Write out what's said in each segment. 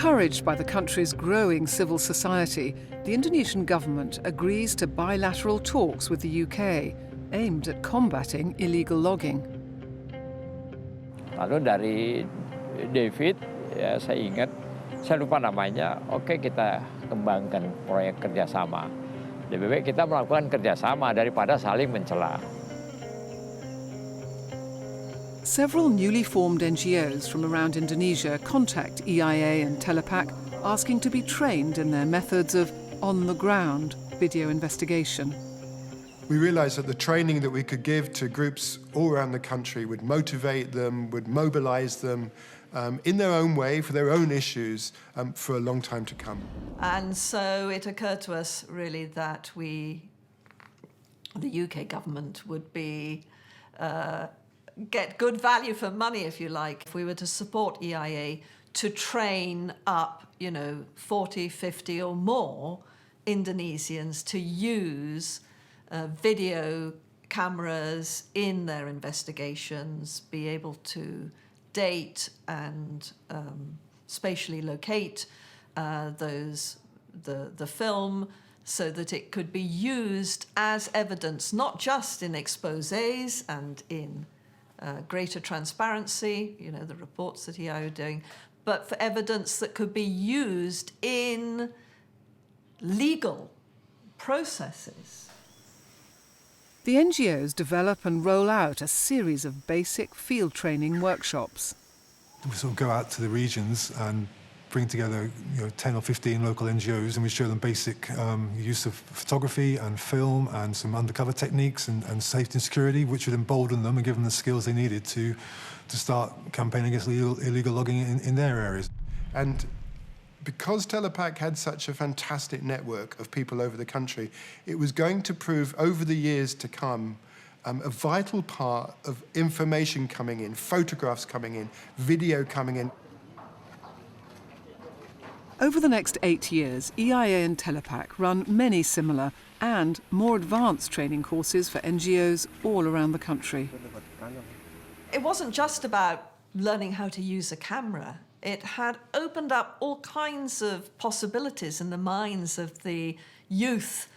Encouraged by the country's growing civil society, the Indonesian government agrees to bilateral talks with the UK, aimed at combating illegal logging. Lalu dari David, ya saya ingat, saya lupa namanya, oke kita kembangkan proyek kerjasama. Lebih baik kita melakukan kerjasama daripada saling mencela. Several newly formed NGOs from around Indonesia contact EIA and Telapak, asking to be trained in their methods of on-the-ground video investigation. We realised that the training that we could give to groups all around the country would motivate them, would mobilise them in their own way, for their own issues, for a long time to come. And so it occurred to us, really, that the UK government would be get good value for money, if you like, if we were to support EIA to train up, 40, 50 or more Indonesians to use video cameras in their investigations, be able to date and spatially locate the film so that it could be used as evidence, not just in exposés and in greater transparency, the reports that EIA are doing, but for evidence that could be used in legal processes. The NGOs develop and roll out a series of basic field training workshops. We sort of go out to the regions and bring together 10 or 15 local NGOs, and we show them basic use of photography and film and some undercover techniques and safety and security, which would embolden them and give them the skills they needed to start campaigning against illegal logging in their areas. And because Telapak had such a fantastic network of people over the country, it was going to prove over the years to come a vital part of information coming in, photographs coming in, video coming in. Over the next 8 years, EIA and Telapak run many similar and more advanced training courses for NGOs all around the country. It wasn't just about learning how to use a camera. It had opened up all kinds of possibilities in the minds of the youth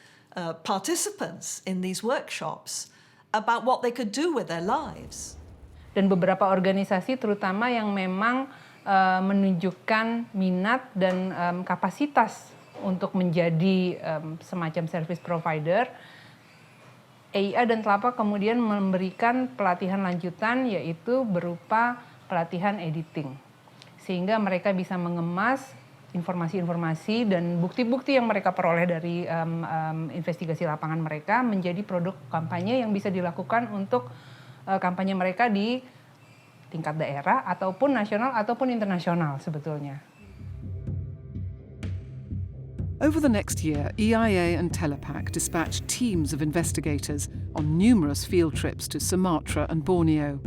participants in these workshops about what they could do with their lives. Dan beberapa organisasi terutama yang memang menunjukkan minat dan kapasitas untuk menjadi semacam service provider, EIA dan Telapak kemudian memberikan pelatihan lanjutan, yaitu berupa pelatihan editing. Sehingga mereka bisa mengemas informasi-informasi dan bukti-bukti yang mereka peroleh dari investigasi lapangan mereka menjadi produk kampanye yang bisa dilakukan untuk kampanye mereka di tingkat daerah ataupun nasional ataupun internasional sebetulnya. Over the next year, EIA and Telapak dispatched teams of investigators on numerous field trips to Sumatra and Borneo.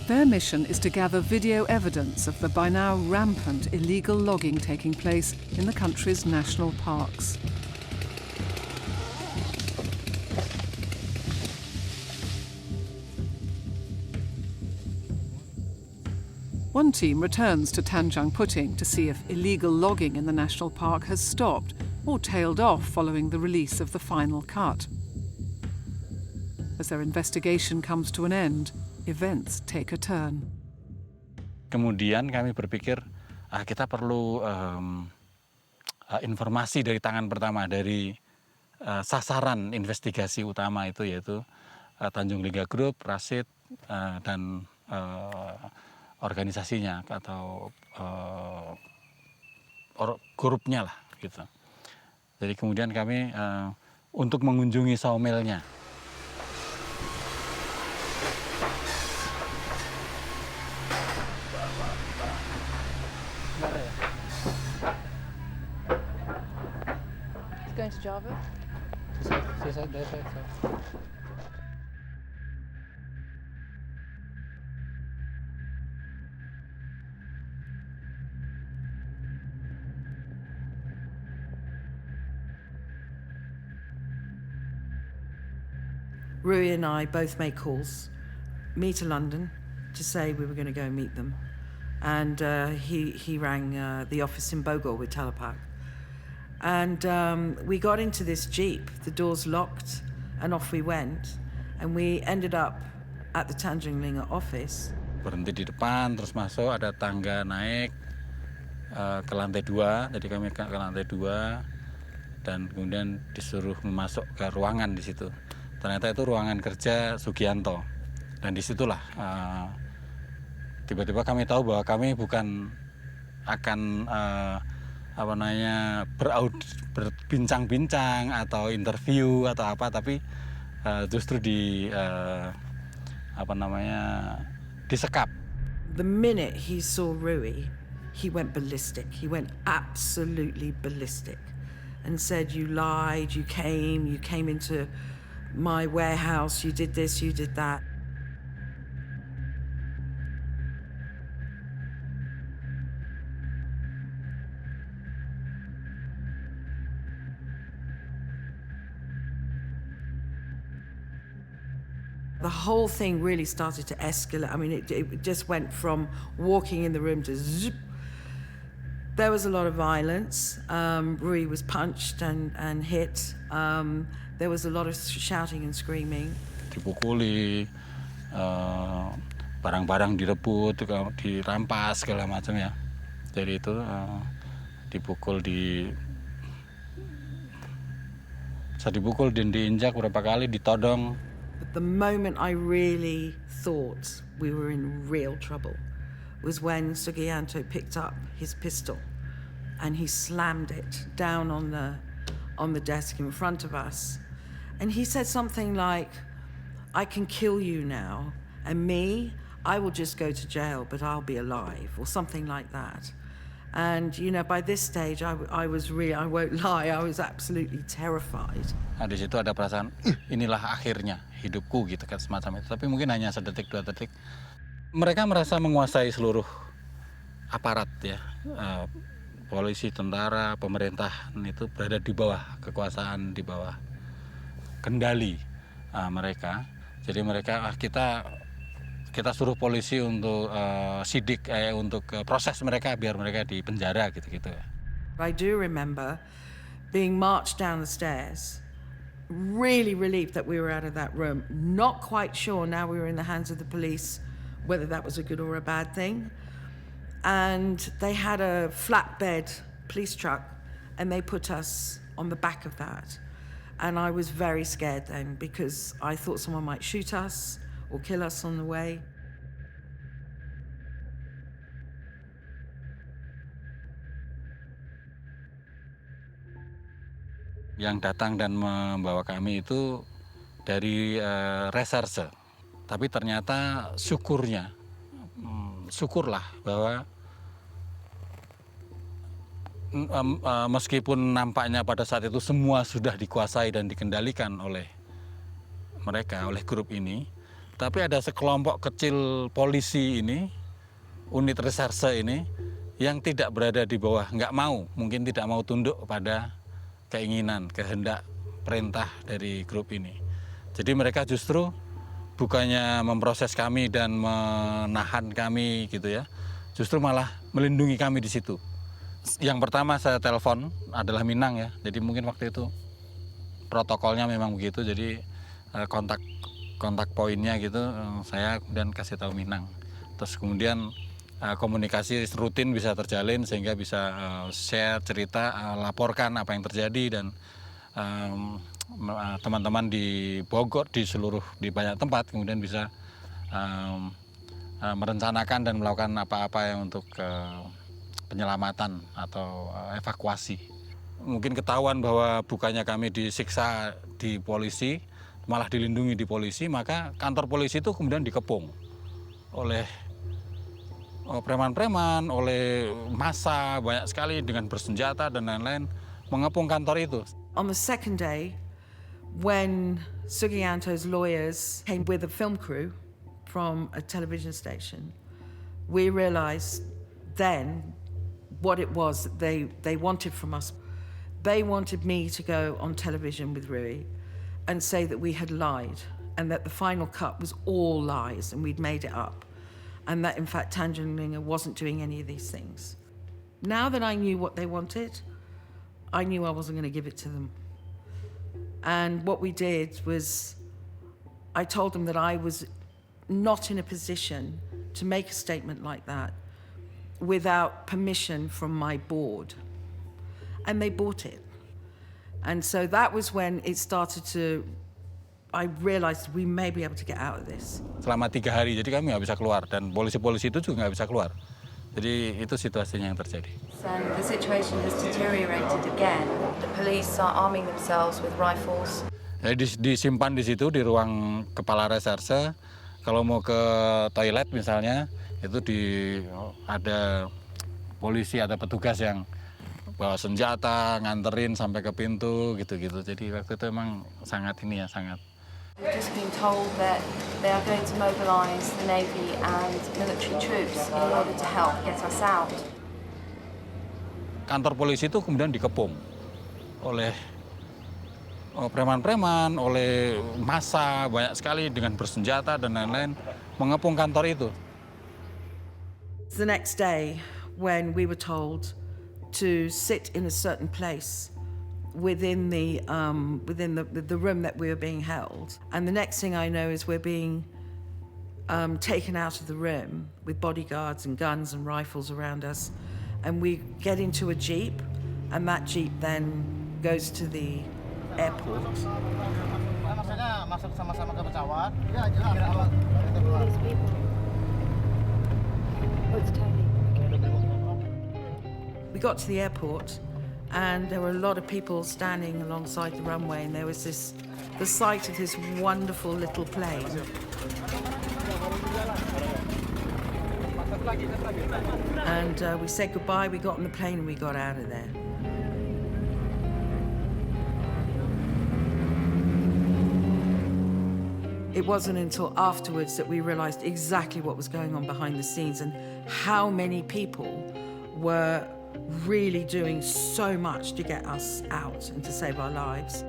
Their mission is to gather video evidence of the by now rampant illegal logging taking place in the country's national parks. One team returns to Tanjung Puting to see if illegal logging in the national park has stopped or tailed off following the release of the final cut. As their investigation comes to an end, events take a turn. Kemudian kami berpikir kita perlu informasi dari tangan pertama, dari sasaran investigasi utama itu, yaitu Tanjung Liga Group, Rasid, dan organisasinya atau grupnya lah gitu. Jadi kemudian kami untuk mengunjungi sawmillnya. Going to Java? Rui and I both made calls me to London to say we were going to go and meet them. And he rang the office in Bogor with Telapak. And we got into this Jeep, the doors locked, and off we went. And we ended up at the Tanjung Linga office. Berhenti di depan, terus masuk, ada tangga naik ke lantai 2. Jadi kami ke lantai 2 dan kemudian disuruh masuk ke ruangan di situ. Ternyata itu ruangan kerja Sugianto. Dan disitulah tiba-tiba kami tahu bahwa kami bukan akan berbincang-bincang atau interview atau apa, tapi justru disekap. The minute he saw Rui, he went ballistic. He went absolutely ballistic and said, "You lied, you came into my warehouse, you did this, you did that." The whole thing really started to escalate. I mean, it just went from walking in the room to zip. There was a lot of violence. Rui was punched and hit. There was a lot of shouting and screaming. Dipukuli, barang-barang direbut, dirampas segala macam ya. Jadi itu dipukul dan diinjak berapa kali, ditodong. But the moment I really thought we were in real trouble was when Sugianto picked up his pistol and he slammed it down on the desk in front of us. And he said something like, "I can kill you now, and me, I will just go to jail, but I'll be alive," or something like that. And, you know, by this stage, I was really, I won't lie, I was absolutely terrified. Nah, di situ ada perasaan, inilah akhirnya hidupku gitu kan, semacam itu. Tapi mungkin hanya sedetik, 2 detik. Mereka merasa menguasai seluruh aparat ya. Polisi, tentara, pemerintah itu berada di bawah kekuasaan, di bawah kendali mereka. Jadi mereka, kita suruh polisi untuk sidik, untuk proses mereka biar mereka di penjara gitu-gitu. I do remember being marched down the stairs, really relieved that we were out of that room, not quite sure now we were in the hands of the police whether that was a good or a bad thing. And they had a flatbed police truck and they put us on the back of that. And I was very scared then because I thought someone might shoot us or kill us on the way. Yang datang dan membawa kami itu dari reserse. Tapi ternyata syukurlah bahwa meskipun nampaknya pada saat itu semua sudah dikuasai dan dikendalikan oleh mereka, oleh grup ini, tapi ada sekelompok kecil polisi ini, unit reserse ini, yang tidak berada di bawah, mungkin tidak mau tunduk pada keinginan, kehendak, perintah dari grup ini. Jadi mereka justru bukannya memproses kami dan menahan kami gitu ya, justru malah melindungi kami di situ. Yang pertama saya telepon adalah Minang ya, jadi mungkin waktu itu protokolnya memang begitu, jadi kontak poinnya gitu saya kemudian kasih tahu Minang. Terus kemudian komunikasi rutin bisa terjalin sehingga bisa share cerita, laporkan apa yang terjadi, dan teman-teman di Bogor, di banyak tempat kemudian bisa merencanakan dan melakukan apa-apa yang untuk penyelamatan atau evakuasi. Mungkin ketahuan bahwa bukannya kami disiksa di polisi, malah dilindungi di polisi, maka kantor polisi itu kemudian dikepung oleh preman-preman, oleh massa banyak sekali dengan bersenjata dan lain-lain mengepung kantor itu. On the second day, when Sugianto's lawyers came with a film crew from a television station, we realized then what it was that they wanted from us. They wanted me to go on television with Rui and say that we had lied and that the final cut was all lies and we'd made it up, and that in fact Tanjung wasn't doing any of these things. Now that I knew what they wanted, I knew I wasn't going to give it to them. And what we did was, I told them that I was not in a position to make a statement like that without permission from my board. And they bought it. And so that was when it started to, I realized we may be able to get out of this. Selama 3 hari, jadi kami nggak bisa keluar, dan polisi-polisi itu juga nggak bisa keluar. Jadi itu situasinya yang terjadi. And the situation has deteriorated again. The police are arming themselves with rifles. Jadi disimpan di situ di ruang kepala reserse. Kalau mau ke toilet misalnya, itu ada polisi atau petugas yang bawa senjata, nganterin sampai ke pintu gitu-gitu. Jadi waktu itu emang sangat sangat. We've just been told that they are going to mobilise the Navy and military troops in order to help get us out. Kantor polisi itu kemudian dikepung oleh preman-preman, oleh massa, banyak sekali dengan bersenjata dan lain-lain, mengepung kantor itu. The next day, when we were told to sit in a certain place within the room that we were being held, and the next thing I know is we're being taken out of the room with bodyguards and guns and rifles around us, and we get into a jeep, and that jeep then goes to the airport. Masuk sama-sama ke pesawat. We got to the airport, and there were a lot of people standing alongside the runway, and there was the sight of this wonderful little plane. And we said goodbye, we got on the plane, and we got out of there. It wasn't until afterwards that we realized exactly what was going on behind the scenes and how many people were really doing so much to get us out and to save our lives.